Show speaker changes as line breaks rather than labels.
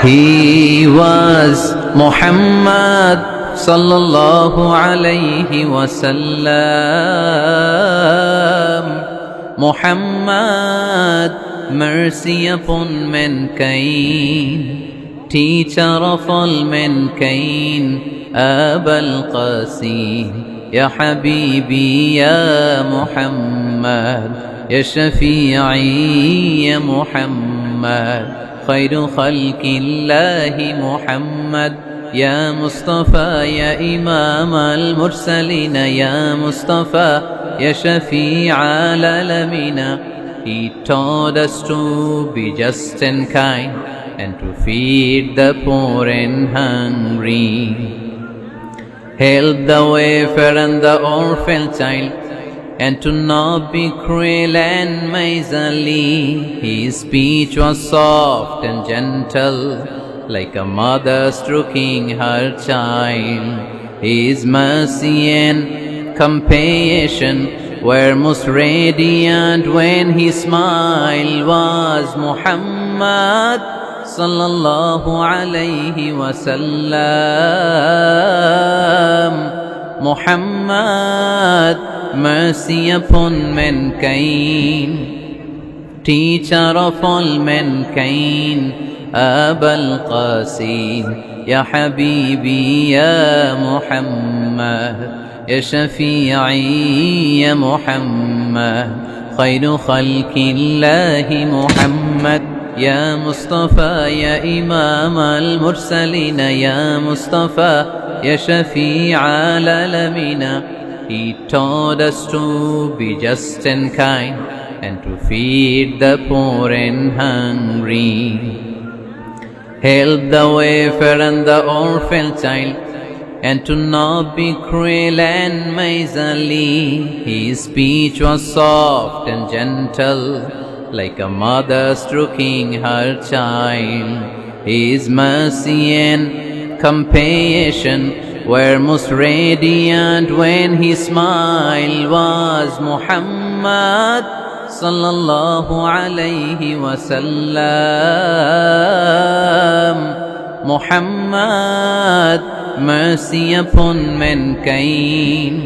He was Muhammad sallallahu alayhi wasallam. Muhammad, mercy upon mankind, teacher of all mankind, Abul Qasim, Ya Habibi, Ya Muhammad, Ya Shafi'i, Ya Muhammad, Khairu Khalqillahi Muhammad, Ya Mustafa, Ya Imam al-Mursalin, Ya Mustafa, Ya Shafi' al-Alamina. He taught us to be just and kind, and to feed the poor and hungry, help the wafer and the orphan child, and to not be cruel and miserly. His speech was soft and gentle, like a mother stroking her child. His mercy and compassion were most radiant when his smile was Muhammad sallallahu alayhi wasallam. Muhammad, mercy upon mankind, teacher of all mankind, Abul Qasim, Ya Habibi, Ya Muhammad, Ya Shafi'i, Ya Muhammad, Khairu Khalqillahi Muhammad, Ya Mustafa, Ya Imam al-Mursalin, Ya Mustafa, Ya Shafi' al-Alamina. He taught us to be just and kind, and to feed the poor and hungry, help the wafer and the orphan child, and to not be cruel and miserly. His speech was soft and gentle, like a mother stroking her child. His mercy and compassion were most radiant when his smile was Muhammad sallallahu alayhi wasallam. Muhammad, mercy upon mankind,